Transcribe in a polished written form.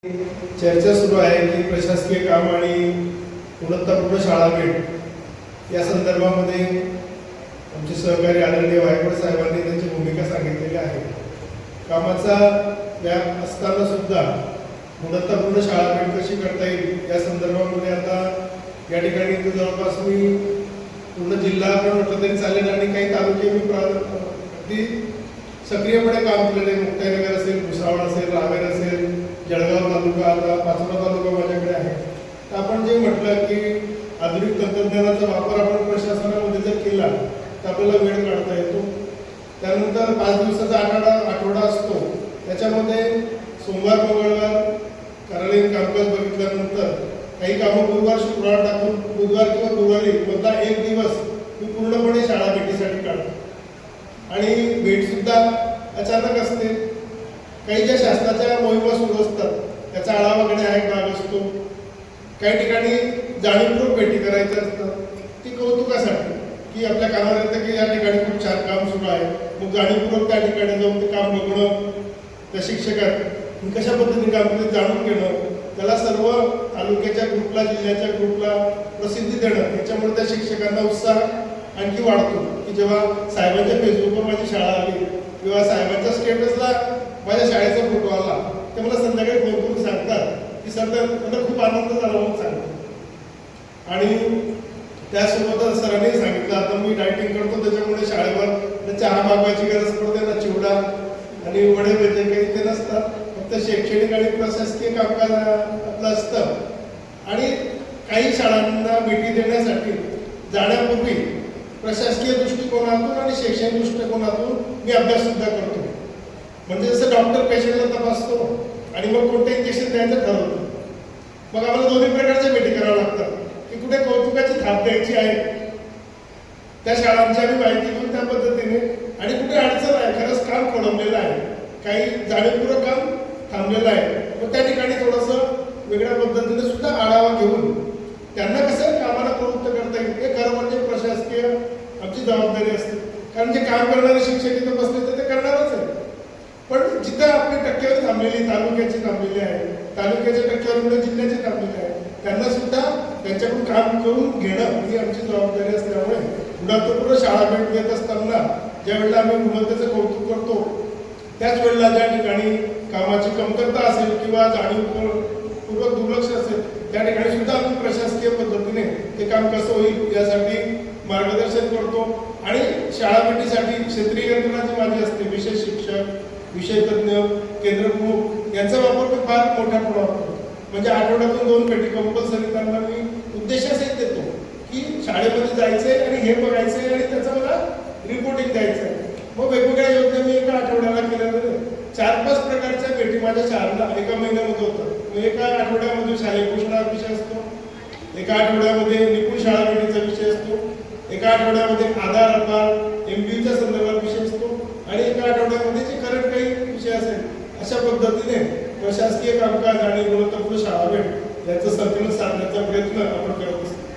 चर्चा सुरू आहे की प्रशासकीय काम आणि गुणवत्तापूर्ण शाळा भेट या संदर्भामध्ये आमचे सहकारी आदरणीय वायकड साहेबांनी त्यांची भूमिका सांगितलेली आहे. कामाचा व्याप असताना सुद्धा गुणवत्तापूर्ण शाळा भेट कशी करता येईल या संदर्भामध्ये आता या ठिकाणी जवळपास मी पूर्ण जिल्हा पण म्हटलं तरी चालेल आणि काही तालुके मी अगदी सक्रियपणे काम केलेले. मुक्ताईनगर असेल, भुसावळ असेल, रावेर असेल, जळगाव तालुका, आता पाचोरा तालुका माझ्याकडे आहे. तर आपण जे म्हटलं की आधुनिक तंत्रज्ञानाचा वापर आपण प्रशासनामध्ये जर केला तर आपल्याला वेळ काढता येतो. त्यानंतर 5 दिवसाचा आठवडा असतो, त्याच्यामध्ये सोमवार मंगळवार कार्यालयीन कामकाज बघितल्यानंतर काही कामं गुरुवार शुक्रवार टाकून बुधवार किंवा गुरुवारी मधला एक दिवस मी पूर्णपणे शाळा भेटीसाठी काढतो. आणि भेटसुद्धा अचानक असते. काही ज्या शासनाच्या मोहिमा सुरू असतात त्याचा आढावा घेणे हा एक भाग असतो. काही ठिकाणी जाणीवपूर्वक भेटी करायच्या असतात, ती कौतुकासाठी की आपल्या कानावर येतं की या ठिकाणी खूप छान काम सुरू आहे, मग जाणीवपूर्वक त्या ठिकाणी जाऊन ते काम बघणं, त्या शिक्षकात कशा पद्धतीने काम करते जाणून घेणं, त्याला सर्व तालुक्याच्या ग्रुपला, जिल्ह्याच्या ग्रुपला प्रसिद्धी देणं, याच्यामुळे त्या शिक्षकांना उत्साह आणखी वाढतो की जेव्हा साहेबांच्या फेसबुकवर माझी शाळा आली किंवा साहेबांच्या स्टेटसला माझ्या शाळेचा फोटो आला ते मला संध्याकाळी फोन करून सांगतात की सर त्यांना खूप आनंद झाला म्हणून सांगतो. आणि त्यासोबतच सरांनी सांगितलं आता मी डायटिंग करतो, त्याच्यामुळे शाळेवर चहा मागवायची गरज पडते ना, चिवडा आणि वडे भजे काही ते नसतात, फक्त शैक्षणिक आणि प्रशासकीय कामकाज आपलं असतं. आणि काही शाळांना भेटी देण्यासाठी जाण्यापूर्वी प्रशासकीय दृष्टिकोनातून आणि शैक्षणिक दृष्टिकोनातून मी अभ्यास सुद्धा करतो. म्हणजे जसं डॉक्टर पेशंटला तपासतो आणि मग कोणतं इंजेक्शन द्यायचं ठरवतो, मग आम्हाला दोन्ही प्रकारच्या भेटी कराव्या लागतात की कुठे कौतुकाची थाप द्यायची आहे त्या शाळांची आम्ही माहिती घेऊन त्या पद्धतीने, आणि कुठे अडचण आहे, खरंच काम खोळंबलेलं आहे, काही जाणीवपूर्वक काम थांबलेलं आहे, मग त्या ठिकाणी थोडंसं वेगळ्या पद्धतीने सुद्धा आढावा घेऊन त्यांना कसं कामाला प्रवृत्त करता येईल हे खरं म्हणजे प्रशासकीय आमची जबाबदारी असते. कारण जे काम करणारे शिक्षक इथं बसले तर ते करणारच आहे. पण जिथं आपली टक्केवारी थांबलेली, तालुक्याची थांबलेली आहे, तालुक्याच्या टक्केवारीमुळे जिल्ह्याची थांबलेली आहे, त्यांना सुद्धा त्यांच्याकडून काम करून घेणं ही आमची जबाबदारी असल्यामुळे गुणवत्तापूर्ण शाळा भेट देत असताना ज्या वेळेला आम्ही गुणवत्तेचं कौतुक करतो त्याच वेळेला ज्या ठिकाणी कामाची कमतरता असेल किंवा जाणीवपूर्वक दुर्लक्ष असेल त्या ठिकाणी सुद्धा आम्ही प्रशासकीय पद्धतीने ते काम कसं होईल यासाठी मार्गदर्शन करतो. आणि शाळा भेटीसाठी क्षेत्रीय यंत्रणा जी माझी असते, विशेष शिक्षक, विषय तज्ज्ञ, केंद्रप्रमुख यांचा वापर मी फार मोठ्या प्रमाणात करतो. म्हणजे आठवड्यातून 2 भेटी कंपल्सरी त्यांना मी उद्देशासहित देतो की शाळेमध्ये जायचंय आणि हे बघायचंय आणि त्याचं मला रिपोर्टिंग द्यायचं आहे. मग वेगवेगळ्या योजना मी एका आठवड्याला केल्यानंतर 4-5 प्रकारच्या भेटी माझ्या शाळेला एका महिन्यामध्ये होतात. एका आठवड्यामध्ये शालेय पोषणावर विषय असतो, एका आठवड्यामध्ये निपुण शाळा भेटीचा विषय असतो, एका आठवड्यामध्ये आधार अपार MBUच्या संदर्भात विषय असतो, आणि एका आठवड्यामध्ये जे करंट काही विषय असेल अशा पद्धतीने प्रशासकीय कामकाज आणि गुणवत्तापूर्ण शाळा भेट यांचं संतुलन साधण्याचा प्रयत्न आपण करत असतो.